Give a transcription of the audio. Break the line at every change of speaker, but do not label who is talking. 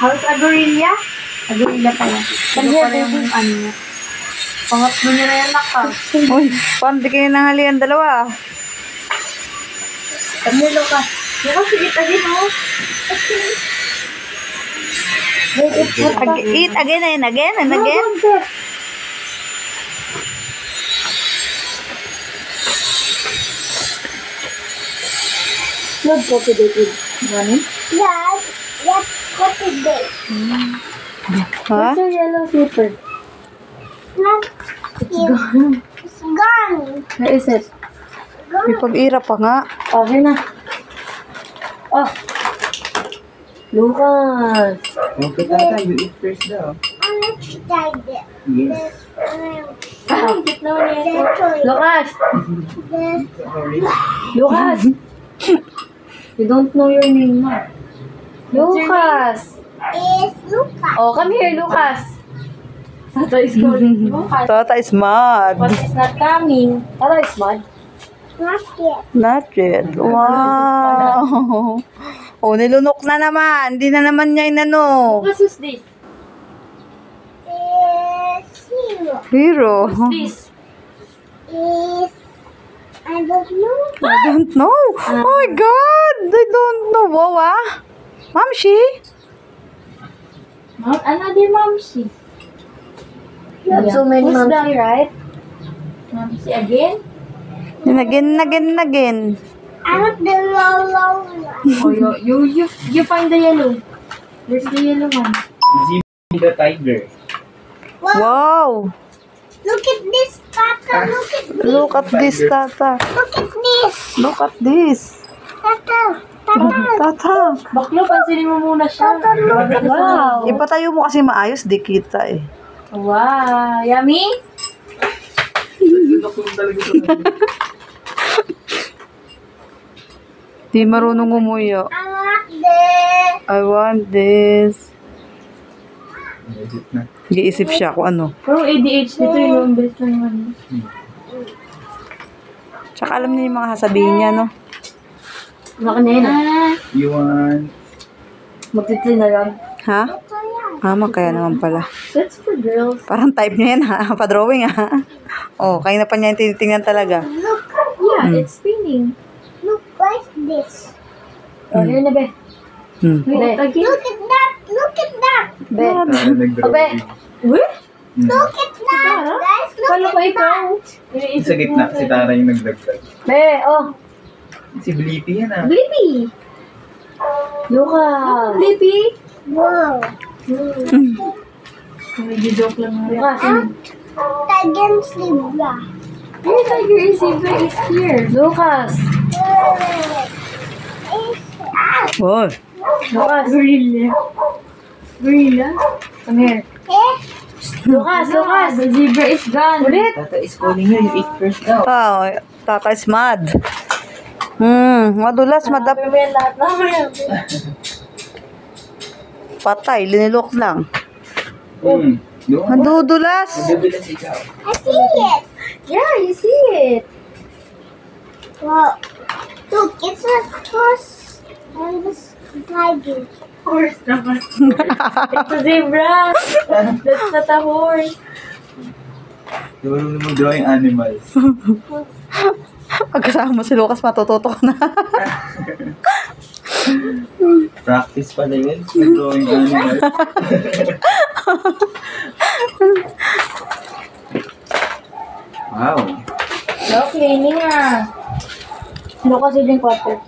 How's a gorilla? A gorilla pala. Ano pala yung ano niya? Pangatlo niya na yan naka.
Uy, paano di kayo nanghalian dalawa?
Ano Lucas? Lucas, sige tagin mo.
Eat again and again and again.
Love coffee date with Johnny?
Yes, yes, coffee date.
Ha?
What's your yellow slipper?
Not here. It's gone.
Where is it?
May pag-ira pa nga.
Okay na. Oh. Lucas.
Okay, tata, you eat first daw.
I'm not tried it.
Yes.
Bakit naman
The
yan?
toy.
Lucas!
Sorry.
Lucas! You don't know your name na. Lucas!
Is Lucas.
Oh, come here, Lucas. Tata is calling Lucas.
Tata is mad.
But it's not coming. Tata is mad.
Not yet.
Not yet. Wow. Oh, nilunok na naman. Hindi na naman niya inano.
Lucas, who's this?
Is zero.
Hero.
Who's this?
Is I don't know.
I don't know. Oh my God. I don't know. Wow, ah. Mamshi.
Another Mamsi. You have so many Mamsi, right? Mamsi again?
Again.
I want the low one.
Oh, you find the yellow. Where's the yellow one?
Zim the tiger.
Wow.
Look at this, Tata. Look at this.
Look at this, Tata.
Look at this.
Look at this.
Tata. Tata.
Tata.
Baklo, pansinin mo muna siya. Wow.
Ipatayo mo kasi maayos. Di kita eh.
Wow. Yummy?
Di marunong umuyo.
I want this.
I want this.
Edit na.
Nag-iisip siya kung ano.
Pero ADH dito yung best na naman.
Tsaka alam niya yung mga sasabihin niya, no?
Baka na yun.
You want...
Magtitri na lang.
Ha? Mama, kaya naman pala.
That's for girls.
Parang type niya yan, ha? Pa-drawing, ha? Oh, kaya na pa niya yung tinitingnan talaga.
Look.
Yeah, it's spinning.
Look like this.
Oh, here na be. Wait, again.
Look at that. Look at that.
Be.
Tara, nag-drawing.
Wait.
Look at that. Guys, look
Kala
at
ko ikaw.
that.
Sa gitna, si Tara yung nagdagdag.
Be, oh.
Si Blippi yan ah.
Blippi. Lucas. Blippi.
Wow.
Medyo joke lang nga. Lucas.
Tiger zebra.
Hey, tiger is here. Lucas.
Oh,
Lucas. Gorilla. Gorilla? Come here.
Eh?
Lucas. The zebra is gone. Ulit.
Tata is calling you. You eat first daw.
oh, Tata is mad. Madulas, madap.
Sabi mo yan lahat naman.
Patay, linilok lang.
Doon.
Madudulas.
Madudulas ikaw.
I see it.
Yeah, you see it.
Wow. Look, it's a horse and this tiger.
Horse naman. It's a zebra. That's not a horse.
Doon mo drawing animals.
Pagkasama mo si Lucas, matututok na.
Practice pala yun. Drawing animals. Wow.
No, cleaning ah. Lucas, you drink water.